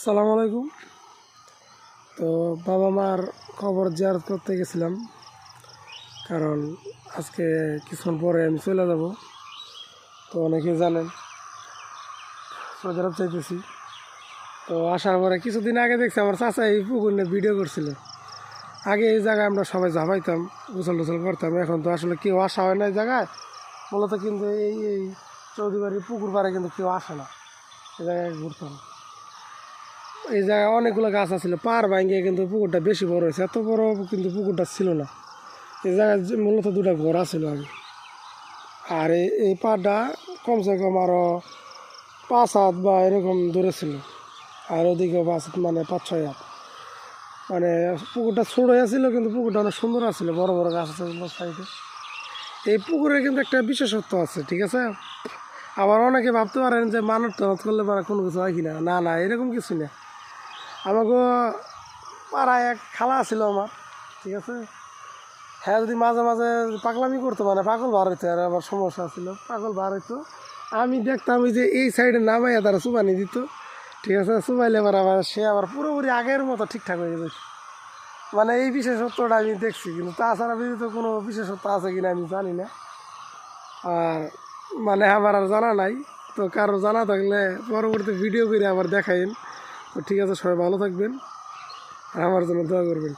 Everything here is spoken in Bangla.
আসসালামু আলাইকুম। তো বাবা মার কবর জিয়ারত করতে গেছিলাম, কারণ আজকে কিছুক্ষণ পরে আমি চলে যাব। তো অনেকে জানেন সৌদি আরব চাইতেছি। তো আসার পরে কিছুদিন আগে দেখছি আমার চাচা এই পুকুর নিয়ে ভিডিও করছিল। আগে এই জায়গায় আমরা সবাই ঝাঁপাইতাম, গোসল টোসল করতাম। এখন তো আসলে কেউ আসা হয় না এই জায়গায় মূলত, কিন্তু এই চৌধুরী বাড়ির পুকুর পাড়ে কিন্তু কেউ আসে না, এই জায়গায় ঘুরতাম। এই জায়গায় অনেকগুলো গাছ আছিল, পাহাড় ভাঙিয়ে কিন্তু পুকুরটা বেশি বড় হয়েছে। এত বড় কিন্তু পুকুরটা ছিল না। এই জায়গায় মূলত দুটা ঘর ছিল আগে। আর এই পাহাড়টা কমসে কম আরও 5 হাত বা এরকম দূরে ছিল, আর ওদিকে 5 হাত মানে 5-6 হাত। মানে পুকুরটা ছোট হয়েছিল, কিন্তু পুকুরটা অনেক সুন্দর আছিল, বড় বড় গাছ আছে সাইডে। এই পুকুরের কিন্তু একটা বিশেষত্ব আছে, ঠিক আছে। আবার অনেকে ভাবতে পারেন যে মানত টানত করলে মানে কোনো কিছু হয় কিনা। না না, এরকম কিছু না। আমাকে পাড়ায় এক খালা ছিল আমার, ঠিক আছে। হ্যাঁ, যদি মাঝে মাঝে পাগলামি করতো, মানে পাগল বার হইতো, আর আবার সমস্যা ছিল, পাগল বার হইতো। আমি দেখতাম যে এই সাইডে নামাইয়া তারা চুবানি দিত, ঠিক আছে। চুবাইলে আবার সে আবার পুরোপুরি আগের মতো ঠিকঠাক হয়ে যেত। মানে এই বিশেষত্বটা আমি দেখছি, কিন্তু তাছাড়া ব্যতীত কোনো বিশেষত্ব আছে কিনা আমি জানি না। আর মানে আমার আর জানা নাই। তো কারো জানা থাকলে পরবর্তী ভিডিও করে আবার দেখাইন। তো ঠিক আছে, সবাই ভালো থাকবেন আর আমার জন্য দোয়া করবেন।